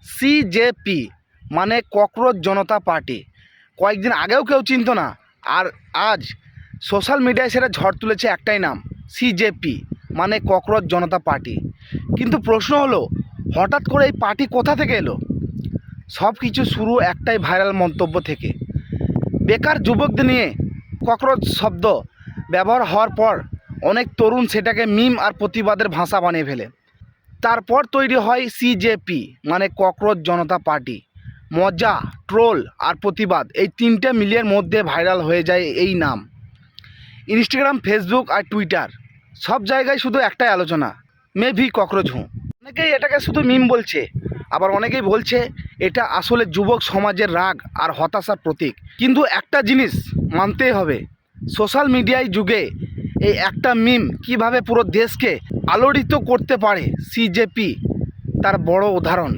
CJP মানে cockroach জনতা party. কয়েকদিন আগেও কেউ চিনত না, আর আজ সোশ্যাল মিডিয়ায় সেটা ঝড় তুলেছে একটাই নাম, সিজেপি মানে ককরোচ জনতা পার্টি। কিন্তু প্রশ্ন হলো, হঠাৎ করে এই পার্টি কোথা থেকে এলো? সব কিছু শুরু একটাই ভাইরাল মন্তব্য থেকে। বেকার যুবকদের নিয়ে ককরোচ শব্দ ব্যবহার হওয়ার পর অনেক তরুণ সেটাকে মিম আর প্রতিবাদের ভাষা বানিয়ে ফেলে। তারপর তৈরি হয় সিজেপি মানে ককরোচ জনতা পার্টি। মজা, ট্রোল আর প্রতিবাদ এই তিনটে মিলিয়ের মধ্যে ভাইরাল হয়ে যায় এই নাম। ইনস্টাগ্রাম, ফেসবুক আর টুইটার সব জায়গায় শুধু একটাই আলোচনা, মে ভি ককরোচ হুঁ। অনেকেই এটাকে শুধু মিম বলছে, আবার অনেকেই বলছে এটা আসলে যুবক সমাজের রাগ আর হতাশার প্রতীক। কিন্তু একটা জিনিস মানতেই হবে, সোশ্যাল মিডিয়ায় যুগে এই একটা মিম কিভাবে পুরো দেশকে আলোড়িত করতে পারে, সিজেপি তার বড় উদাহরণ।